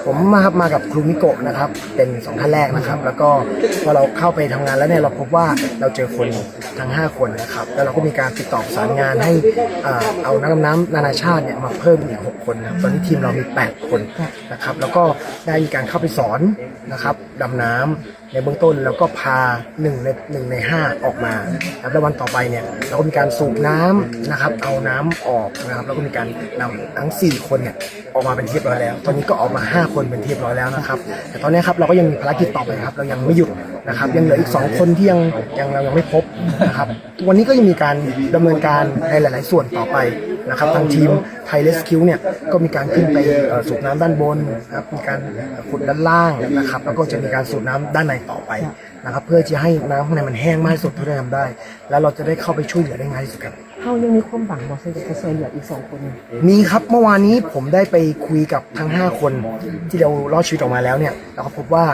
ผมมากับครูมิโกะนะครับเป็น2ท่านแรกนะครับแล้วก็พอเราเข้าไปทำงานแล้วเนี่ยเราพบว่าเราเจอคนทั้ง5คนนะครับแล้วเราก็มีการติดต่อประสานงานให้เอานักดำน้ำนานาชาติเนี่ยมาเพิ่มอีก6คนนะครับตอนนี้ทีมเรามี8คนนะครับแล้วก็ได้มีการเข้าไปสอนนะครับดำน้ำในเบื้องต้นแล้วก็พา1 ใน 5ออกมาแล้ววันต่อไปเนี่ยเราก็มีการสูบน้ำนะครับเอาน้ำออกนะครับแล้วก็มีการนำทั้ง4คนเนี่ยออกมาเป็นที่เรียบร้อยแล้วตอนนี้ก็ออกมา5คนเป็นที่เรียบร้อยแล้วนะครับแต่ตอนนี้ครับเราก็ยังมีภารกิจต่อไปครับเรายังไม่หยุดนะครับยังเหลืออีก2คนที่เรายังไม่พบนะครับวันนี้ก็ยังมีการดำเนินการในหลายๆส่วนต่อไปนะครับทางทีมไทยเรสคิวเนี่ยก็มีการขึ้นไปสูบน้ำด้านบนนะครับมีการขุดด้านล่างนะครับแล้วก็จะมีการสูบน้ำด้านในต่อไปนะครับเพื่อจะให้น้ำข้างในมันแห้งมากที่สุดเท่าที่ทำได้ แล้วเราจะได้เข้าไปช่วยเหลือได้ง่ายที่สุดครับเขายังมีความหวังบอกจะช่วยเหลืออีก2คนมีครับเมื่อวานนี้ผมได้ไปคุยกับทั้ง5คนที่เรารอดชีวิตออกมาแล้วเนี่ยเราก็พบว่า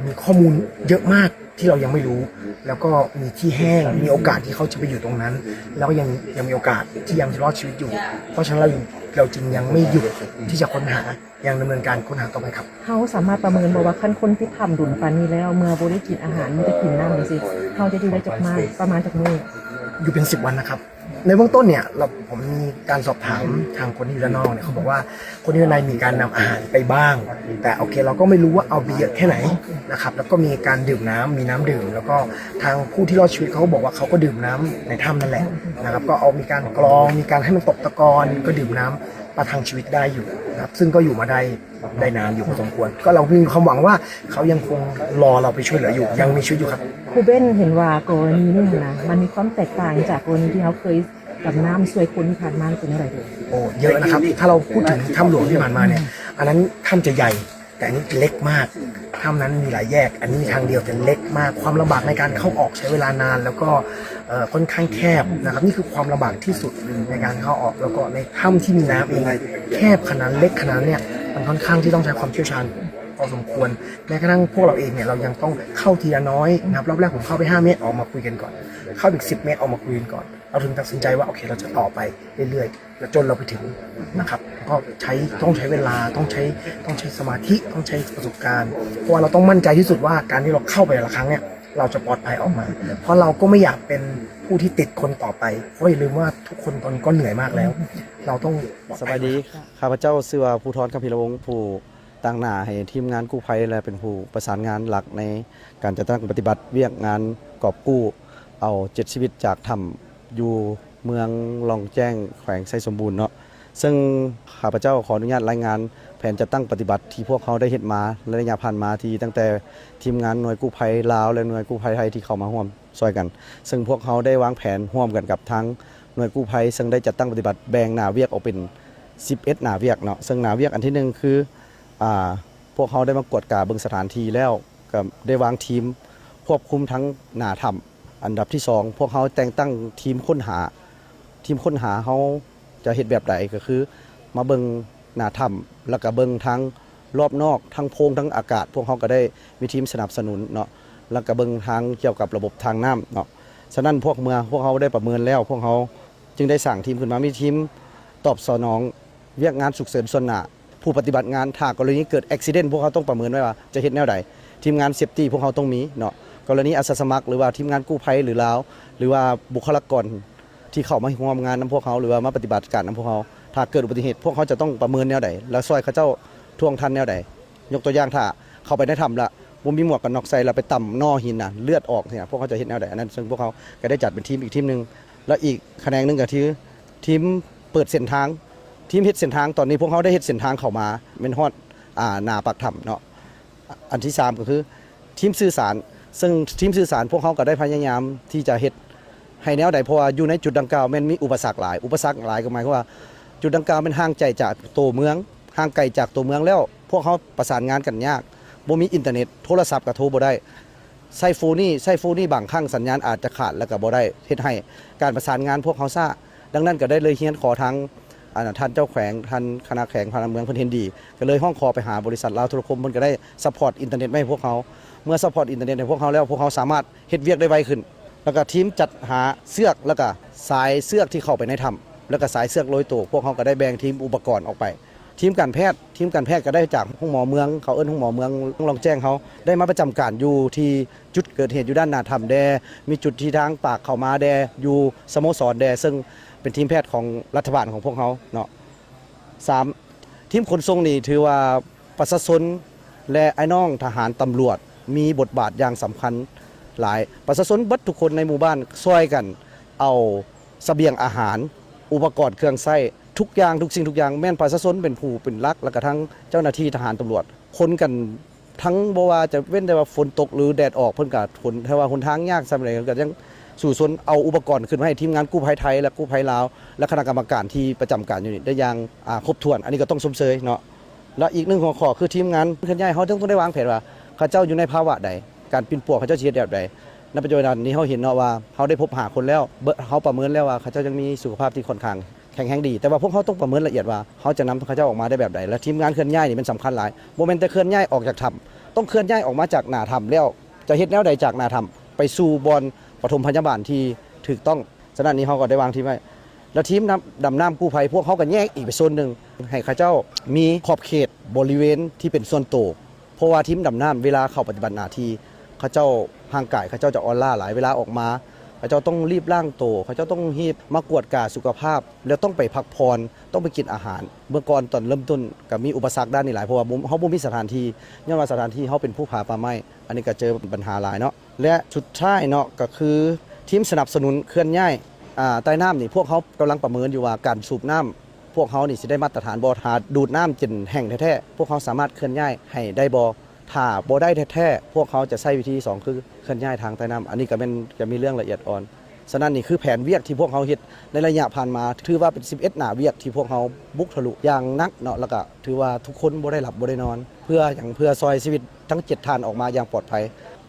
มีข้อมูลเยอะมากที่เรายังไม่รู้แล้วก็มีที่แห้งมีโอกาสที่เขาจะไปอยู่ตรงนั้นแล้วก็ยังมีโอกาสที่ยังจะรอดชีวิตอยู่เพราะฉะนั้นเราจึงยังไม่หยุดที่จะค้นหายังดำเนินการค้นหาต่อไปครับเขาสามารถประเมินบอกว่าขั้นคนที่ทำดุลปานนี้แล้วเมื่อบ่ได้กินอาหารไม่ได้กินน้ำเลยสิเขาจะอยู่ได้จากประมาณจากมื้ออยู่เป็น10 วันนะครับในเบื้องต้นเนี่ยผมมีการสอบถามทางคนที่อยู่ด้านนอกเนี่ยเขาบอกว่าคนที่อยู่ในมีการนำอาหารไปบ้างแต่โอเคเราก็ไม่รู้ว่าเอาไปเยอะแค่ไหนนะครับแล้วก็มีการดื่มน้ำมีน้ำดื่มแล้วก็ทางผู้ที่รอดชีวิตเขาก็บอกว่าเขาก็ดื่มน้ำในถ้ำนั่นแหละนะครับก็เอามีการกรองมีการให้มันตกตะกอนก็ดื่มน้ำประทังชีวิตได้อยู่นะครับซึ่งก็อยู่มาได้นานอยู่พอสมควรก็เรามีความหวังว่าเขายังคงรอเราไปช่วยเหลืออยู่ยังมีชีวิตอยู่ครับครูเบ้นเห็นว่ากรณีนี้นะมันมีความแตกต่างจากกรณีที่เขาเคยกับน้ำช่วยคนที่ผ่านมาเป็นอะไรเลยโอ้เยอะนะครับถ้าเราพูดถึงถ้ำหลวงที่ผ่านมาเนี่ยอันนั้นถ้ำจะใหญ่แต่อันนี้เล็กมากถ้ำนั้นมีหลายแยกอันนี้มีทางเดียวแต่เล็กมากความลำบากในการเข้าออกใช้เวลานานแล้วก็ค่อนข้างแคบนะครับนี่คือความลำบากที่สุดในการเข้าออกแล้วก็ในถ้ำที่มีน้ำเองแคบขนาดเล็กขนาดเนี่ยมันค่อนข้างที่ต้องใช้ความเชี่ยวชาญพอสมควรแม้กระทั่งพวกเราเองเนี่ยเรายังต้องเข้าทีละน้อยนะครับรอบแรกผมเข้าไป5 เมตรออกมาคุยกันก่อนเข้าอีก10 เมตรออกมาคุยกันก่อนเราถึงตัดสินใจว่าโอเคเราจะต่อไปเรื่อยๆแล้วจนเราไปถึงนะครับก็ต้องใช้เวลาต้องใช้สมาธิต้องใช้ประสบการณ์เพราะว่าเราต้องมั่นใจที่สุดว่าการที่เราเข้าไปแต่ละครั้งเนี่ยเราจะปลอดภัยออกมาเพราะเราก็ไม่อยากเป็นผู้ที่ติดคนต่อไปเพราะอย่าลืมว่าทุกคนตอนนี้ก็เหนื่อยมากแล้วเราต้องสวัสดีข้าพเจ้าชื่อว่าภูธร คัมภีรวงศ์ผู้ตั้งหน้าให้ทีมงานกู้ภัยและเป็นผู้ประสานงานหลักในการจัดตั้งปฏิบัติเวียกงานกอบกู้เอา7 ชีวิตจากถ้ำอยู่เมืองลองแจ้งแขวงไซสมบูรณ์เนาะซึ่งข้าพเจ้าขออนุญาตรายงานแผนจัดตั้งปฏิบัติที่พวกเขาได้เฮ็ดมาระยะผ่านมาที่ตั้งแต่ทีมงานหน่วยกู้ภัยลาวและหน่วยกู้ภัยไทยที่เข้ามาร่วมช่วยกันซึ่งพวกเขาได้วางแผนร่วมกันกับทั้งหน่วยกู้ภัยซึ่งได้จัดตั้งปฏิบัติแบ่งหน้าเวียกออกเป็น11หน้าเวียกเนาะซึ่งหน้าเวียกอันที่1คือพวกเขาได้มากวดกาเบิ่งสถานที่แล้วก็ได้วางทีมควบคุมทั้งหน้าถ้ำอันดับที่2พวกเขาแต่งตั้งทีมค้นหาเขาจะเฮ็ดแบบใดก็คือมาเบิ่งหน้าถ้ำแล้วก็เบิ่งทั้งรอบนอกทั้งโพรงทั้งอากาศพวกเขาก็ได้มีทีมสนับสนุนเนาะแล้วก็เบิ่งทางเกี่ยวกับระบบทางน้ำเนาะฉะนั้นพวกเขาได้ประเมินแล้วพวกเขาจึงได้สั่งทีมขึ้นมามีทีมตอบสนองเวียกงานฉุกเฉินส่วนหน้าผู้ปฏิบัติงานถ้ากรณีเกิดอุบัติเหตุพวกเขาต้องประเมินไว้ว่าจะเฮ็ดแนวใดทีมงานเซฟตี้พวกเขาต้องมีเนาะกรณีอาสาสมัครหรือว่าทีมงานกู้ภัยหรือลาวหรือว่าบุคลากรที่เข้ามาร่วมงานนำพวกเขาหรือว่ามาปฏิบัติการนำพวกเขาถ้าเกิดอุบัติเหตุพวกเขาจะต้องประเมินแนวใดแล้วช่วยเขาเจ้าท่วงทันแนวใดยกตัวอย่างถ้าเข้าไปได้ทำละบ่มีหมวกกันน็อกใส่แล้วไปต่ำนอหินน่ะเลือดออกเนี่ยพวกเขาจะเฮ็ดแนวใดอันนั้นซึ่งพวกเขาก็ได้จัดเป็นทีมอีกทีมนึงแล้วอีกแขนงนึงก็คือทีมเปิดเส้นทางทีมเฮ็ดเส้นทางตอนนี้พวกเขาได้เฮ็ดเส้นทางเข้ามาเป็นฮอดหน้าปากถ้ำเนาะอันที่3ก็คือทีมสื่อสารซึ่งทีมสื่อสารพวกเขาก็ได้พยายามที่จะเฮ็ดให้แนวใดเพราะว่าอยู่ในจุดดังกล่าวมันมีอุปสรรคหลายก็หมายความว่าจุดดังกล่าวมันห่างไกลจากตัวเมืองแล้วพวกเขาประสานงานกันยากบ่มีอินเทอร์เน็ตโทรศัพท์ก็โทรบ่ได้ใช้โฟนี่บางครั้งสัญญาณอาจจะขาดแล้วก็บ่ได้เฮ็ดให้การประสานงานพวกเขาซ่าดังนั้นก็ได้เลยเฮียนขอทางท่านเจ้าแขวงท่านคณะแขวงพลเมืองเพิ่นเห็นดีก็เลยห้องคอไปหาบริษัทลาวโทรคมเพิ่นก็ได้ซัพพอร์ตอินเทอร์เน็ตให้พวกเขาเมื่อซัพพอร์ตอินเทอร์เน็ตให้พวกเขาแล้วพวกเขาสามารถเฮ็ดเวียกได้ไวขึ้นแล้วก็ทีมจัดหาเสือกแล้วก็สายเสือกที่เข้าไปในถ้ำแล้วก็สายเสือกโรยตัวพวกเขาก็ได้แบ่งทีมอุปกรณ์ออกไป ทีมการแพทย์ก็ได้จากห้องหมอเมืองเขาเอิ้นห้องหมอเมืองลองแจ้งเขาได้มาประจำการอยู่ที่จุดเกิดเหตุอยู่ด้านหน้าถ้ำแดมีจุดที่ทางปากเข้ามาแดอยู่สโมสรแดซึ่งเป็นทีมแพทย์ของรัฐบาลของพวกเขาเนาะ3ทีมขนส่งนี่ถือว่าประชาชนและไอ้น้องทหารตำรวจมีบทบาทอย่างสำคัญหลายประชาชนเบิดทุกคนในหมู่บ้านช่วยกันเอาเสบียงอาหารอุปกรณ์เครื่องใช้ทุกอย่างทุกสิ่งทุกอย่างแม่นประชาชนเป็นผู้เป็นหลักแล้วก็ทั้งเจ้าหน้าที่ทหารตำรวจคนกันทั้งบ่ว่าจะเว้นแต่ว่าฝนตกหรือแดดออกเพิ่นก็ทนถ้าว่าหนทางยากซำใดก็ยังสู่ชนเอาอุปกรณ์ขึ้นมาให้ทีมงานกู้ภัยไทยและกู้ภัยลาวและคณะกรรมการที่ประจำการอยู่นี่ได้อย่างครบถ้วนอันนี้ก็ต้องชมเชยเนาะแล้วอีกหนึ่งหัวข้อคือทีมงานเคลื่อนย้ายเขาต้องได้วางแผนว่าเขาเจ้าอยู่ในภาวะใดการปีนป่วงเขาเจ้าสิเฮ็ดแบบใดในปัจจุบันนี้เขาเห็นเนาะว่าเขาได้พบหาคนแล้วเขาประเมินแล้วว่าเขาเจ้ายังมีสุขภาพที่ค่อนข้างแข็งแรงดีแต่ว่าพวกเขาต้องประเมินละเอียดว่าเขาจะนำเขาเจ้าออกมาได้แบบใดและทีมงานเคลื่อนย้ายนี่มันสำคัญหลายโมเมนต์แต่เคลื่อนย้ายออกจากถ้ำต้องเคลื่อนย้ายออกมาจากหน้าถ้ำแล้วจะเฮ็ดแนวใดจากหน้าถ้ำไปสู่บอนปฐมพยาบาลที่ถูกต้องฉะนั้นนี้เขาก็ได้วางทีมไว้แล้วทีมดำน้ำกู้ภัยพวกเขาก็แยกอีกไปโซนหนึ่งให้เขาเจ้ามีขอบเขตบริเวณที่เป็นส่วนโตเพราะว่าทีมดำน้ำเวลาเข้าปฏิบัติหน้าที่เขาเจ้าห่างกายเขาเจ้าจะออนล่าหลายเวลาออกมาเขาเจ้าต้องรีบล่างโตเขาเจ้าต้องรีบมากวดกาสุขภาพแล้วต้องไปพักผ่อนต้องไปกินอาหารเมื่อก่อนตอนเริ่มต้นก็มีอุปสรรคด้านนี้หลายเพราะว่าเขาบ่มีสถานที่ย้อนว่าสถานที่เขาเป็นผู้ผาป่าไม้อันนี้ก็เจอปัญหาหลายเนาะและสุดท้ายเนาะก็คือทีมสนับสนุนเคลื่อนย้ายใต้น้ำนี่พวกเขากำลังประเมินอยู่ว่าการสูบน้ำพวกเขานี่สิได้มาตรฐานบ่ถ้าดูดน้ำจนแห้งแท้ๆพวกเขาสามารถเคลื่อนย้ายให้ได้บ่ถ้าบ่ได้แท้ๆพวกเขาจะใช้วิธี2คือเคลื่อนย้ายทางใต้น้ำอันนี้ก็จะมีเรื่องละเอียดอ่อนฉะนั้นนี่คือแผนเวียกที่พวกเขาเฮ็ดในระยะผ่านมาถือว่าเป็น11หน้าเวียกที่พวกเขาบุกทะลุอย่างนักเนาะแล้วก็ถือว่าทุกคนบ่ได้หลับบ่ได้นอนเพื่อซอยชีวิตทั้ง7ท่านออกมาอย่างปลอดภัย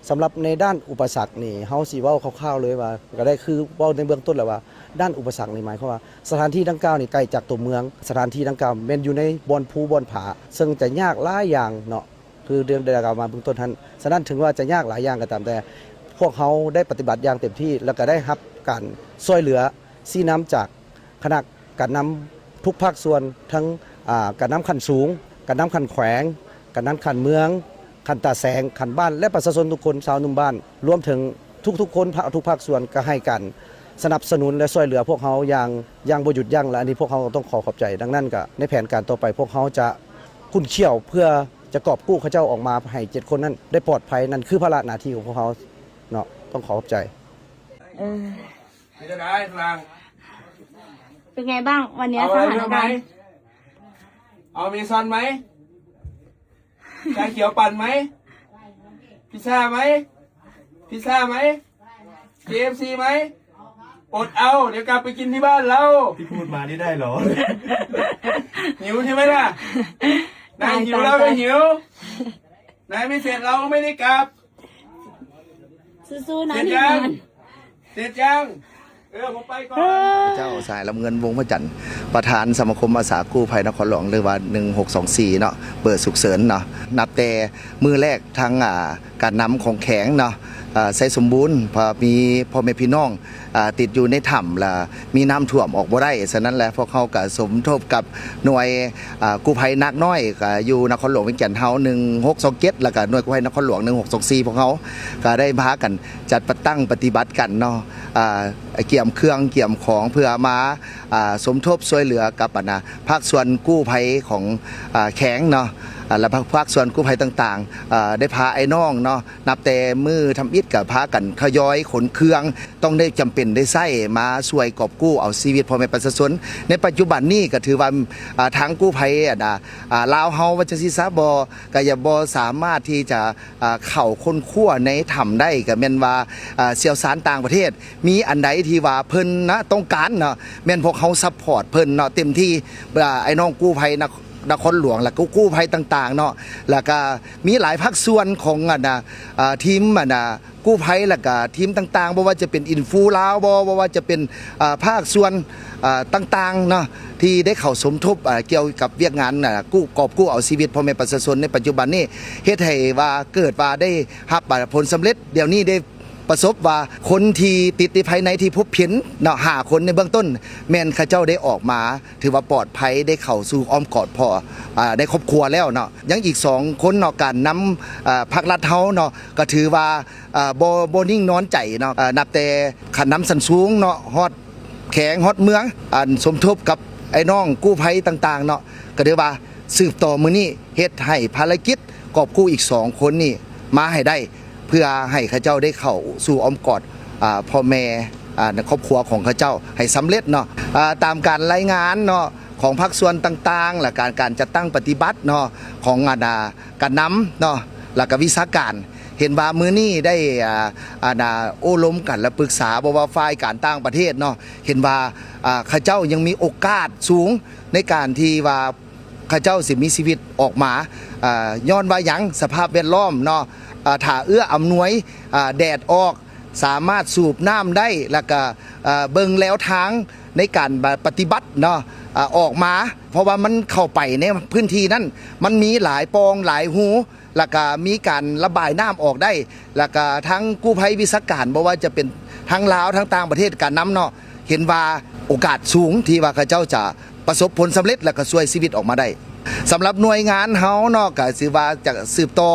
สำหรับในด้านอุปสรรคนี่เฮาสิเว้าคร่าวๆเลยว่าก็ได้คือเว้าในเบื้องต้นแล้วว่าด้านอุปสรรคนี่หมายความว่าสถานที่ดังกล่าวนี่ไกลจากตัวเมืองสถานที่ดังกล่าวแม่นอยู่ในบอนภูบอนผาซึ่งจะยากหลายอย่างเนาะคือเดือนได้กล่าวมาเบื้องต้นท่านฉะนั้นถึงว่าจะยากหลายอย่างก็ตามแต่พวกเขาได้ปฏิบัติอย่างเต็มที่แล้วก็ได้รับการช่วยเหลือซีน้ำจากคณะการนำทุกภาคส่วนทั้งการนำขั้นสูงการนำขั้นแขวงการนำขั้นเมืองขันตาแสงขันบ้านและประชาชนทุกคนชาวหนุ่มบ้านรวมถึงทุกคนทุกภาคส่วนก็ให้กันสนับสนุนและช่วยเหลือพวกเขาอย่างบ่หยุดยั้งและอันนี้พวกเขาต้องขอบใจดังนั้นก็ในแผนการต่อไปพวกเขาจะคุ้นเชี่ยวเพื่อจะกอบกู้เขาเจ้าออกมาให้7คนนั้นได้ปลอดภัยนั่นคือภาระหน้าที่ของพวกเขาเนาะต้องขอบใจเป็นไงพลัง เป็นไงบ้างวันนี้ เอา ส อะไร ถาน เพิ่มไหม การณ์ เอาเมซอนไหมชาเขียวปั่นไหมพิซซ่าไหมKFC ไหมอดเอาเดี๋ยวกลับไปกินที่บ้านเรา ที่พูดมานี่ได้เหรอ หิวใช่ไหมล่ะนายหิวเราก็หิวนายไม่เสร็จเราก็ไม่ได้กลับ สู้ๆนะ เสร็จ ทีม ยัง งาน เสร็จยังผมไปก่อน เจ้าสายลำเงินวงพระจันทร์ประธานสมาคมอาสากู้ภัยนครหลวงหรือว่า1624เนาะเปิดสุขเสริญเนาะนับแต่มือแรกทางการนำของแข็งเนาะใส่สมบูรณ์พอมีพ่อแม่พี่น้องติดอยู่ในถ้ำละมีน้ำท่วมออกบ่ได้ฉะนั้นแหละพวกเขาก็สมทบกับหน่วยกู้ภัยนักน้อยก็อยู่นครหลวงเวียงจันทน์เฮา1627แล้วก็หน่วยกู้ภัยนครหลวง1624พวกเขาก็ได้พากันจัดตั้งปฏิบัติกันเนาะเกี่ยมเครื่องเกี่ยมของเพื่อมาสมทบช่วยเหลือกับภาคส่วนกู้ภัยของแข็งเนาะและภาคส่วนกู้ภัยต่างๆได้พาไอ้น้องเนาะนับแต่มือทำอิฐกับพากันทยอยขนเครื่องต้องได้จำเป็นได้ใช้มาช่วยกอบกู้เอาชีวิตพ่อแม่ประชาชนในปัจจุบันนี้ก็ถือว่าทางกู้ภัยลาวเฮาวัชศิซาก็อย่าบ่สามารถที่จะเข้าค้นคว้าในถ้ำได้ก็แม่นว่าเสี่ยวสารต่างประเทศมีอันใดที่ว่าเพิ่นนะต้องการเนาะแม่นพวกเขาซัพพอร์ตเพิ่นเนาะเต็มที่ไอ้น้องกู้ภัยนครหลวงและกู้ภัยต่างๆเนาะแล้วก็มีหลายภาคส่วนของทีมกู้ภัยแล้วก็ทีมต่างๆบ่ว่าจะเป็นอินฟูลาวบ่ว่าจะเป็นภาคส่วนต่างๆเนาะที่ได้เข้าสมทบเกี่ยวกับเวียกงานกอบกู้เอาชีวิตพ่อแม่ประชาชนในปัจจุบันนี้เฮ็ดให้ว่าเกิดว่าได้รับผลสำเร็จเดี๋ยวนี้ได้ ประสบว่าคนที่ติดในภายในที่พบเห็นเนาะ5คนในเบื้องต้นแม่นเขาเจ้าได้ออกมาถือว่าปลอดภัยได้เข้าสู่อ้อมกอดพ่อได้ครอบครัวแล้วเนาะยังอีก2คนเนาะการนำภาครัฐเฮาเนาะก็ถือว่าบ่นิ่งนอนใจเนาะนับแต่ขันน้ำสันสูงเนาะฮอดแข็งฮอดเมืองสมทบกับไอ้น้องกู้ภัยต่างๆเนาะก็ถือว่าสืบต่อมื้อนี้เฮ็ดให้ภารกิจกอบกู้อีก2คนนี่มาให้ได้เพื่อให้ข้าเจ้าได้เข้าสู่อ้อมกอดพ่อแม่ในครอบครัวของข้าเจ้าให้สำเร็จเนาะตามการรายงานเนาะของภาคส่วนต่างๆและการจัดตั้งปฏิบัติเนาะของการนำเนาะและก็วิชาการเห็นว่ามื้อนี้ได้โอ้ล้มกันและปรึกษาบ่ว่าฝ่ายการต่างประเทศเนาะเห็นว่าข้าเจ้ายังมีโอกาสสูงในการที่ว่าข้าเจ้าสิมีชีวิตออกมาย้อนว่าหยังสภาพแวดล้อมเนาะถ้าเอื้ออำนวยแดดออกสามารถสูบน้ำได้แล้วก็เบิ่งแล้วทางในการปฏิบัติเนาะออกมาเพราะว่ามันเข้าไปในพื้นที่นั้นมันมีหลายปองหลายหูแล้วก็มีการระบายน้ำออกได้แล้วก็ทั้งกู้ภัยวิศวการบ่ว่าจะเป็นทั้งลาวทั้งต่างประเทศการนำเนาะเห็นว่าโอกาสสูงที่ว่าข้าเจ้าจะประสบผลสำเร็จและก็ช่วยชีวิตออกมาได้สำหรับหน่วยงานเฮาเนาะก็สิว่าจะสืบต่อ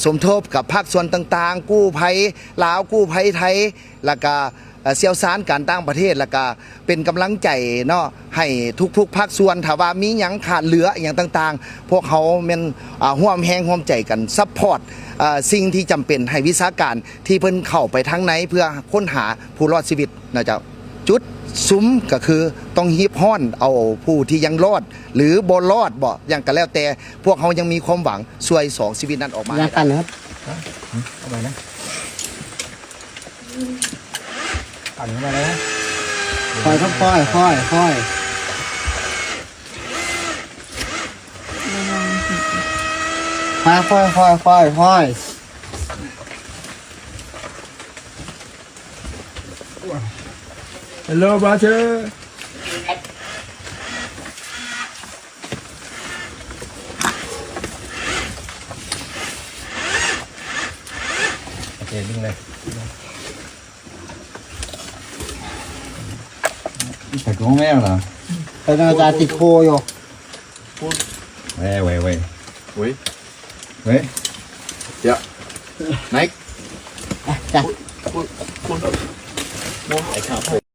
สมทบกับภาคส่วนต่างๆกู้ภัยลาวกู้ภัยไทยแล้วก็เชี่ยวชาญการต่างประเทศแล้วก็เป็นกำลังใจเนาะให้ทุกๆภาคส่วนถ้าว่ามีหยังขาดเหลืออย่างต่างๆพวกเขาแม่นร่วมแรงร่วมใจกันซัพพอร์ตสิ่งที่จำเป็นให้วิชาการที่เพิ่นเข้าไปทางไหนเพื่อค้นหาผู้รอดชีวิตนะเจ้าจุดซุ้มก็คือต้องฮีบฮ้อนเอาผู้ที่ยังรอดหรือบ่รอดบ่อย่างก็แล้วแต่พวกเขายังมีความหวังช่วย2ชีวิตนั้นออกมาอย่างกันนะครับเอาไปนะปั่นเข้ามาเลยนะค่อยครับค่อยค่อยค่อยค่อยค่อยค่อยค่อยHello brother โอเคดึงเลยใส่กล้องแม่เหรอ เป็นอาจารย์ติดโคอยู่ เว้ยเว้ยเว้ย อุ้ย เว้ย เดี๋ยวไหนจ้ะ